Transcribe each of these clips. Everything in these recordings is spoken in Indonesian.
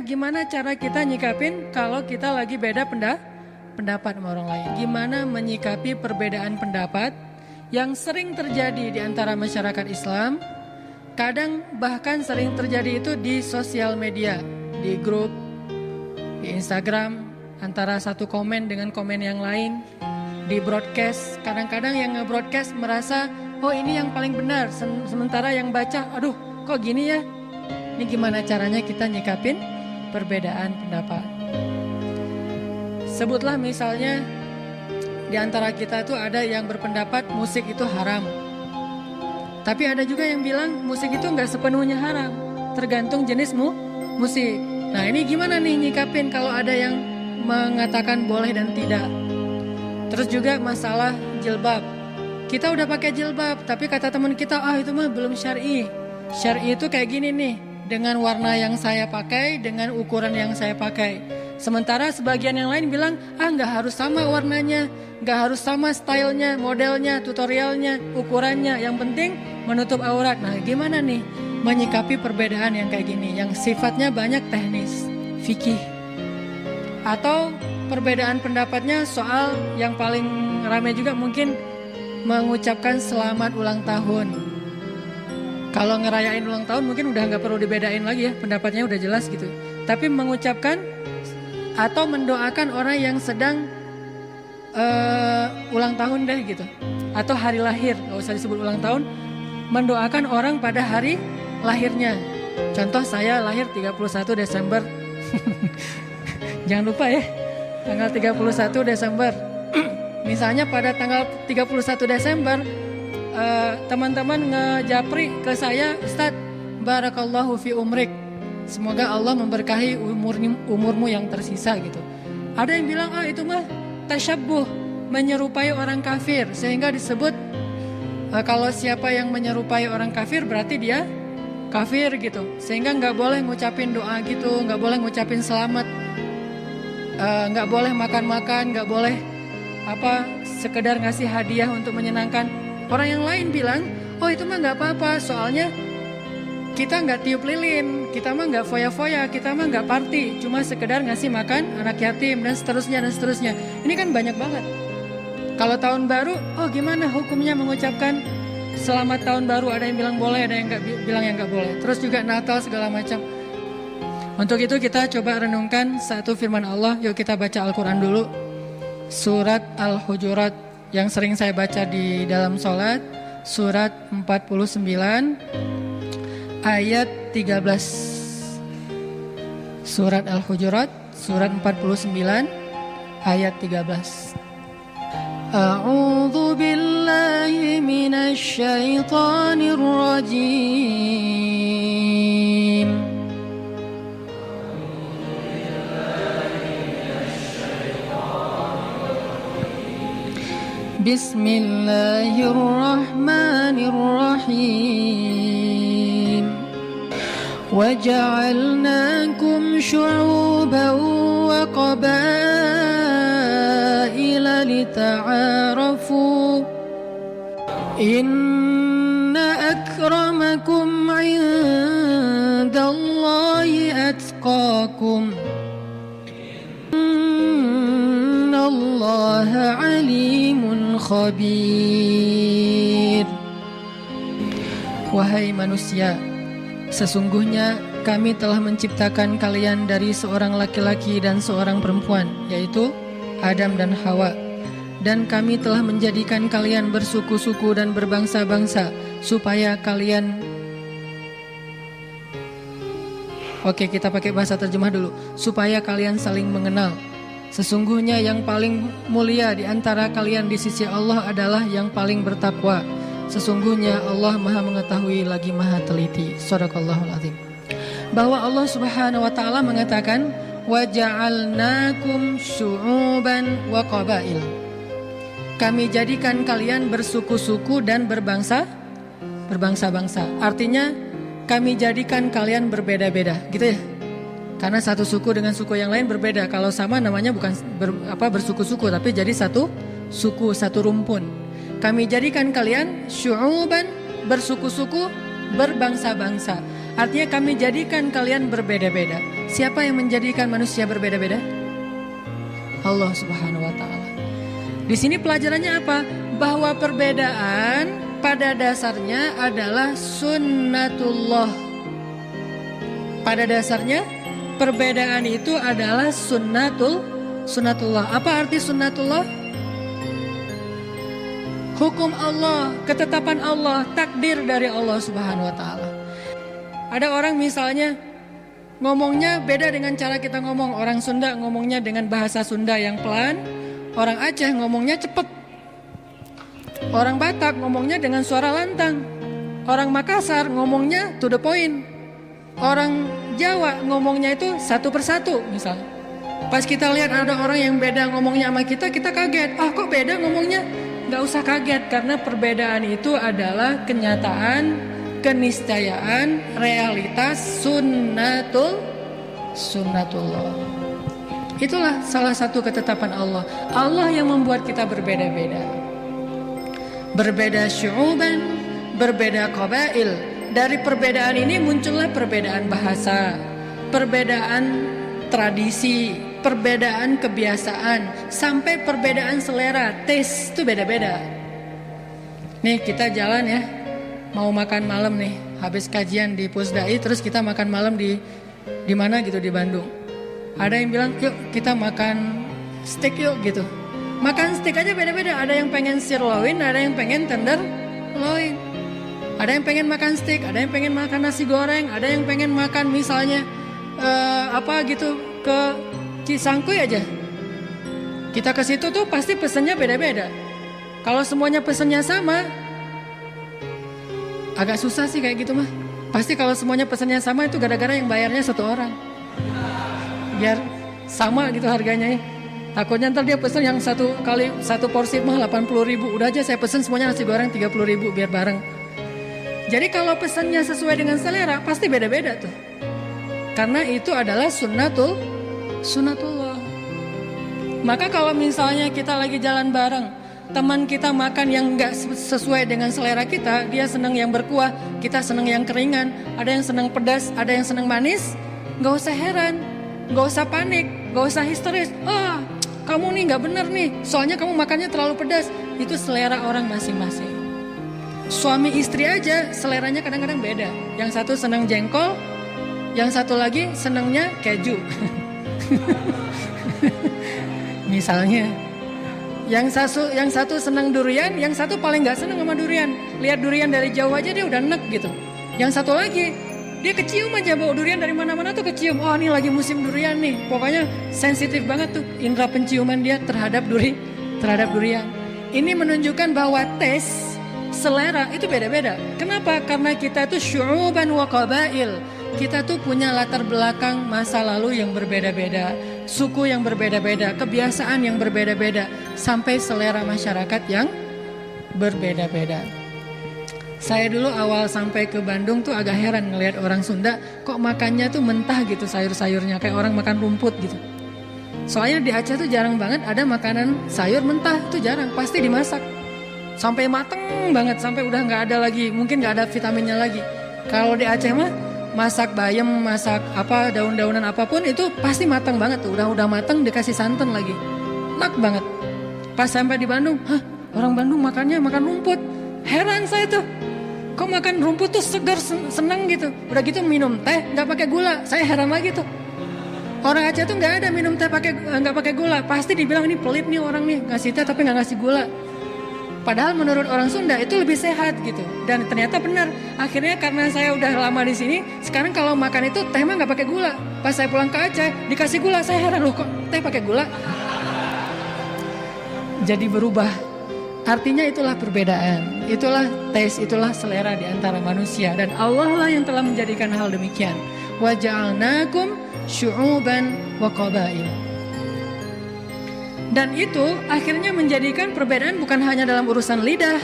Gimana cara kita nyikapin kalau kita lagi beda pendapat sama orang lain? Gimana menyikapi perbedaan pendapat yang sering terjadi di antara masyarakat Islam? Kadang bahkan sering terjadi itu di sosial media, di grup, di Instagram, antara satu komen dengan komen yang lain, di broadcast. Kadang-kadang yang nge-broadcast merasa, oh ini yang paling benar, sementara yang baca, aduh kok gini ya? Ini gimana caranya kita nyikapin perbedaan pendapat? Sebutlah misalnya di antara kita tuh ada yang berpendapat musik itu haram. Tapi ada juga yang bilang musik itu nggak sepenuhnya haram, tergantung jenis musik. Nah ini gimana nih nyikapin kalau ada yang mengatakan boleh dan tidak? Terus juga masalah jilbab. Kita udah pakai jilbab, tapi kata teman kita, itu mah belum syar'i. Syar'i itu kayak gini nih, dengan warna yang saya pakai, dengan ukuran yang saya pakai. Sementara sebagian yang lain bilang, nggak harus sama warnanya, nggak harus sama stylenya, modelnya, tutorialnya, ukurannya. Yang penting menutup aurat. Nah gimana nih menyikapi perbedaan yang kayak gini, yang sifatnya banyak teknis, fikih. Atau perbedaan pendapatnya soal yang paling ramai juga mungkin mengucapkan selamat ulang tahun. Kalau ngerayain ulang tahun mungkin udah nggak perlu dibedain lagi ya, pendapatnya udah jelas gitu. Tapi mengucapkan atau mendoakan orang yang sedang ulang tahun deh gitu, atau hari lahir, nggak usah disebut ulang tahun, mendoakan orang pada hari lahirnya. Contoh saya lahir 31 Desember jangan lupa ya, tanggal 31 Desember misalnya pada tanggal 31 Desember teman-teman ngejapri ke saya, Ustadz, barakallahu fi umrik, semoga Allah memberkahi umurmu yang tersisa gitu. Ada yang bilang, itu mah tasyabbuh, menyerupai orang kafir, sehingga disebut kalau siapa yang menyerupai orang kafir berarti dia kafir gitu, sehingga nggak boleh ngucapin doa gitu, nggak boleh ngucapin selamat, nggak boleh makan-makan, nggak boleh sekedar ngasih hadiah untuk menyenangkan. Orang yang lain bilang, itu mah nggak apa-apa, soalnya kita nggak tiup lilin, kita mah nggak foya-foya, kita mah nggak party, cuma sekedar ngasih makan anak yatim dan seterusnya dan seterusnya. Ini kan banyak banget. Kalau tahun baru, gimana hukumnya mengucapkan selamat tahun baru? Ada yang bilang boleh, ada yang nggak bilang yang nggak boleh. Terus juga Natal segala macam. Untuk itu kita coba renungkan satu firman Allah. Yuk kita baca Al-Quran dulu. Surat Al-Hujurat yang sering saya baca di dalam sholat. Surat 49 ayat 13. Surat Al-Hujurat, surat 49 ayat 13. A'udzu billahi minasy syaithanir rajim. Bismillahirrahmanirrahim. وَجَعَلْنَاكُمْ شُعُوبًا وَقَبَائِلَ لِتَعَارَفُوا إِنَّ أَكْرَمَكُمْ عِندَ اللَّهِ أَتْقَاكُمْ إِنَّ اللَّهَ عَلِيمٌ خَبِيرٌ. Wahai manusia, sesungguhnya kami telah menciptakan kalian dari seorang laki-laki dan seorang perempuan, yaitu Adam dan Hawa. Dan kami telah menjadikan kalian bersuku-suku dan berbangsa-bangsa, supaya kalian... Oke, kita pakai bahasa terjemah dulu. Supaya kalian saling mengenal. Sesungguhnya yang paling mulia di antara kalian di sisi Allah adalah yang paling bertakwa. Sesungguhnya Allah Maha mengetahui lagi Maha teliti. Shadaqallahul azim. Bahwa Allah Subhanahu wa taala mengatakan, wa ja'alnakum syu'uban wa qabail. Kami jadikan kalian bersuku-suku dan berbangsa-bangsa. Artinya kami jadikan kalian berbeda-beda, gitu ya. Karena satu suku dengan suku yang lain berbeda. Kalau sama namanya bukan bersuku-suku, tapi jadi satu suku, satu rumpun. Kami jadikan kalian syu'uban, bersuku-suku, berbangsa-bangsa. Artinya kami jadikan kalian berbeda-beda. Siapa yang menjadikan manusia berbeda-beda? Allah Subhanahu wa taala. Di sini pelajarannya apa? Bahwa perbedaan pada dasarnya adalah sunnatullah. Pada dasarnya perbedaan itu adalah sunnatullah. Apa arti sunnatullah? Hukum Allah, ketetapan Allah, takdir dari Allah Subhanahu wa taala. Ada orang misalnya ngomongnya beda dengan cara kita ngomong. Orang Sunda ngomongnya dengan bahasa Sunda yang pelan, orang Aceh ngomongnya cepet, orang Batak ngomongnya dengan suara lantang, orang Makassar ngomongnya to the point, orang Jawa ngomongnya itu satu persatu misalnya. Pas kita lihat ada orang yang beda ngomongnya sama kita, kita kaget. Ah, kok beda ngomongnya? Gak usah kaget, karena perbedaan itu adalah kenyataan, keniscayaan, realitas sunnatullah. Itulah salah satu ketetapan Allah. Allah yang membuat kita berbeda-beda. Berbeda syu'uban, berbeda qabail. Dari perbedaan ini muncullah perbedaan bahasa, perbedaan tradisi, perbedaan kebiasaan, sampai perbedaan selera, taste itu beda-beda. Nih kita jalan ya, mau makan malam nih, habis kajian di Pusdai, terus kita makan malam di mana gitu di Bandung. Ada yang bilang yuk kita makan steak yuk gitu. Makan steak aja beda-beda. Ada yang pengen sirloin, ada yang pengen tenderloin. Ada yang pengen makan steak, ada yang pengen makan nasi goreng, ada yang pengen makan misalnya apa gitu ke Cisangkuy aja. Kita ke situ tuh pasti pesennya beda-beda. Kalau semuanya pesennya sama, agak susah sih kayak gitu mah. Pasti kalau semuanya pesennya sama itu gara-gara yang bayarnya satu orang. Biar sama gitu harganya ya. Takutnya ntar dia pesen yang satu porsi mah 80.000. Udah aja saya pesen semuanya nasi goreng 30.000 biar bareng. Jadi kalau pesennya sesuai dengan selera pasti beda-beda tuh. Karena itu adalah sunnatullah. Maka kalau misalnya kita lagi jalan bareng, teman kita makan yang gak sesuai dengan selera kita, dia senang yang berkuah, kita senang yang keringan, ada yang senang pedas, ada yang senang manis, gak usah heran, gak usah panik, gak usah histeris. Ah, kamu nih gak bener nih, soalnya kamu makannya terlalu pedas. Itu selera orang masing-masing. Suami istri aja seleranya kadang-kadang beda. Yang satu senang jengkol, yang satu lagi senangnya keju. Misalnya yang satu senang durian, yang satu paling gak senang sama durian. Lihat durian dari jauh aja dia udah enek gitu. Yang satu lagi dia kecium aja bau durian dari mana-mana tuh kecium. Oh ini lagi musim durian nih. Pokoknya sensitif banget tuh indera penciuman dia terhadap durian. Ini menunjukkan bahwa tes selera itu beda-beda. Kenapa? Karena kita tuh syu'uban wa qabail. Kita tuh punya latar belakang masa lalu yang berbeda-beda, suku yang berbeda-beda, kebiasaan yang berbeda-beda, sampai selera masyarakat yang berbeda-beda. Saya dulu awal sampai ke Bandung tuh agak heran ngelihat orang Sunda kok makannya tuh mentah gitu sayur-sayurnya, kayak orang makan rumput gitu. Soalnya di Aceh tuh jarang banget ada makanan sayur mentah, tuh jarang, pasti dimasak sampai mateng banget, sampai udah nggak ada lagi, mungkin nggak ada vitaminnya lagi. Kalau di Aceh mah masak bayam, masak apa daun-daunan apapun itu pasti matang banget tuh, udah matang dikasih santan lagi, enak banget. Pas sampai di Bandung, orang Bandung makannya makan rumput. Heran saya tuh, kok makan rumput tuh segar, seneng gitu. Udah gitu minum teh nggak pakai gula, saya heran lagi tuh. Orang Aceh tuh nggak ada minum teh nggak pakai gula, pasti dibilang ini pelit nih orang nih ngasih teh tapi nggak ngasih gula. Padahal menurut orang Sunda itu lebih sehat gitu. Dan ternyata benar. Akhirnya karena saya udah lama di sini, sekarang kalau makan itu teh mah nggak pakai gula. Pas saya pulang ke Aceh dikasih gula, saya heran loh kok teh pakai gula. Jadi berubah. Artinya itulah perbedaan, itulah taste, itulah selera di antara manusia. Dan Allah lah yang telah menjadikan hal demikian. Wa ja'alnakum syu'uban wa qabail. Dan itu akhirnya menjadikan perbedaan bukan hanya dalam urusan lidah,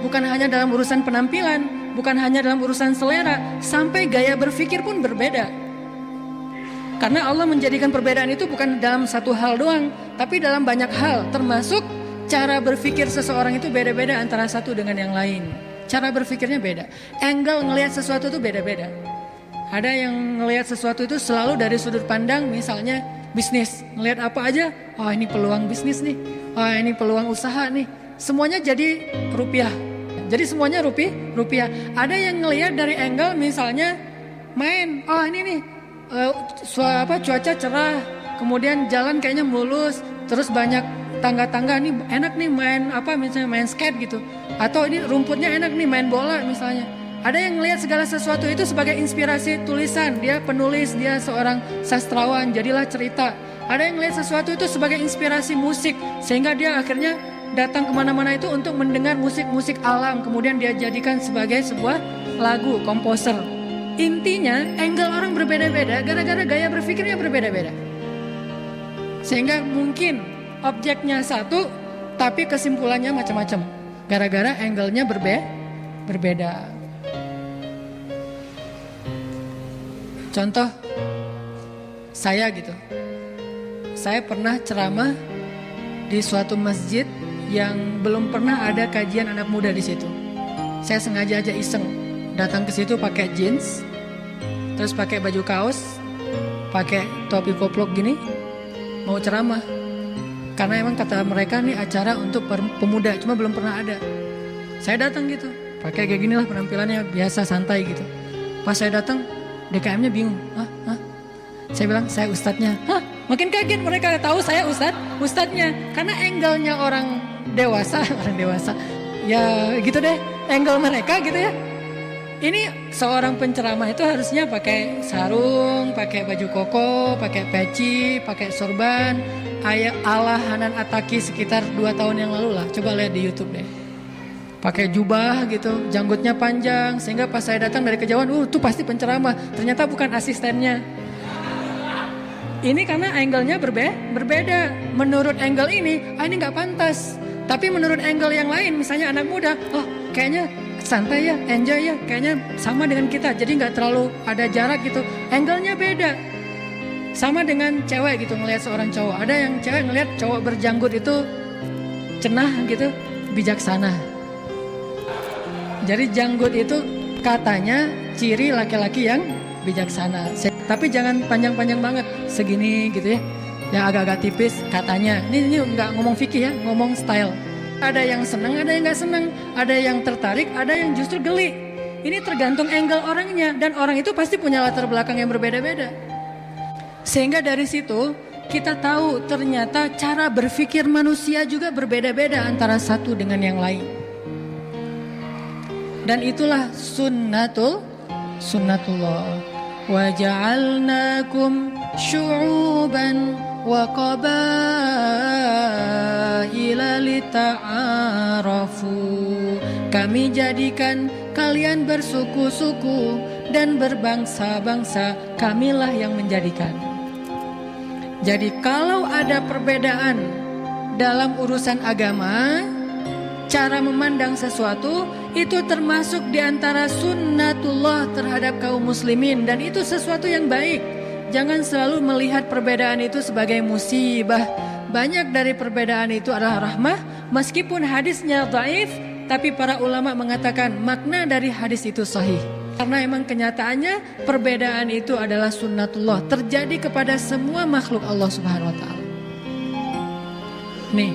bukan hanya dalam urusan penampilan, bukan hanya dalam urusan selera, sampai gaya berpikir pun berbeda. Karena Allah menjadikan perbedaan itu bukan dalam satu hal doang, tapi dalam banyak hal, termasuk cara berpikir seseorang itu beda-beda antara satu dengan yang lain. Cara berpikirnya beda, angle ngelihat sesuatu itu beda-beda. Ada yang ngelihat sesuatu itu selalu dari sudut pandang misalnya bisnis. Ngelihat apa aja, oh ini peluang bisnis nih, oh ini peluang usaha nih. Semuanya jadi rupiah. Jadi semuanya rupiah. Ada yang ngelihat dari angle misalnya main, oh ini nih cuaca cerah, kemudian jalan kayaknya mulus, terus banyak tangga-tangga nih enak nih main misalnya main skate gitu. Atau ini rumputnya enak nih main bola misalnya. Ada yang melihat segala sesuatu itu sebagai inspirasi tulisan. Dia penulis, dia seorang sastrawan, jadilah cerita. Ada yang melihat sesuatu itu sebagai inspirasi musik. Sehingga dia akhirnya datang kemana-mana itu untuk mendengar musik-musik alam. Kemudian dia jadikan sebagai sebuah lagu, komposer. Intinya angle orang berbeda-beda gara-gara gaya berpikirnya berbeda-beda. Sehingga mungkin objeknya satu tapi kesimpulannya macam-macam. Gara-gara angle-nya berbeda. Contoh saya gitu. Saya pernah ceramah di suatu masjid yang belum pernah ada kajian anak muda di situ. Saya sengaja aja iseng datang ke situ pakai jeans, terus pakai baju kaos, pakai topi koplok gini, mau ceramah. Karena emang kata mereka nih acara untuk pemuda, cuma belum pernah ada. Saya datang gitu, pakai kayak gini lah penampilannya biasa santai gitu. Pas saya datang, DKM-nya bingung. Saya bilang saya ustadznya. Makin kaget mereka tahu saya ustadznya. Karena angle-nya orang dewasa. Ya gitu deh, angle mereka gitu ya. Ini seorang penceramah itu harusnya pakai sarung, pakai baju koko, pakai peci, pakai sorban. Ala Hanan Ataki sekitar 2 tahun yang lalu lah. Coba lihat di YouTube deh. Pakai jubah gitu, janggutnya panjang, sehingga pas saya datang dari kejauhan, tuh pasti penceramah. Ternyata bukan asistennya. Ini karena angle-nya berbeda. Menurut angle ini nggak pantas. Tapi menurut angle yang lain, misalnya anak muda, kayaknya santai ya, enjoy ya, kayaknya sama dengan kita. Jadi nggak terlalu ada jarak gitu. Angle-nya beda. Sama dengan cewek gitu, ngelihat seorang cowok. Ada yang cewek ngelihat cowok berjanggut itu cenah gitu, bijaksana. Jadi janggut itu katanya ciri laki-laki yang bijaksana. Tapi jangan panjang-panjang banget, segini gitu ya. Yang agak-agak tipis katanya. Ini nggak ngomong fikih ya, ngomong style. Ada yang senang, ada yang nggak senang. Ada yang tertarik, ada yang justru geli. Ini tergantung angle orangnya. Dan orang itu pasti punya latar belakang yang berbeda-beda. Sehingga dari situ kita tahu ternyata cara berpikir manusia juga berbeda-beda antara satu dengan yang lain. Dan itulah sunnatullah. Wa ja'alnakum syu'uban wa qabaila lita'arafu. Kami jadikan kalian bersuku-suku dan berbangsa-bangsa, kamilah yang menjadikan. Jadi kalau ada perbedaan dalam urusan agama, cara memandang sesuatu itu termasuk diantara sunnatullah terhadap kaum muslimin. Dan itu sesuatu yang baik. Jangan selalu melihat perbedaan itu sebagai musibah. Banyak dari perbedaan itu adalah rahmah. Meskipun hadisnya dhaif, tapi para ulama mengatakan makna dari hadis itu sahih. Karena emang kenyataannya perbedaan itu adalah sunnatullah. Terjadi kepada semua makhluk Allah Subhanahu wa ta'ala. Nih,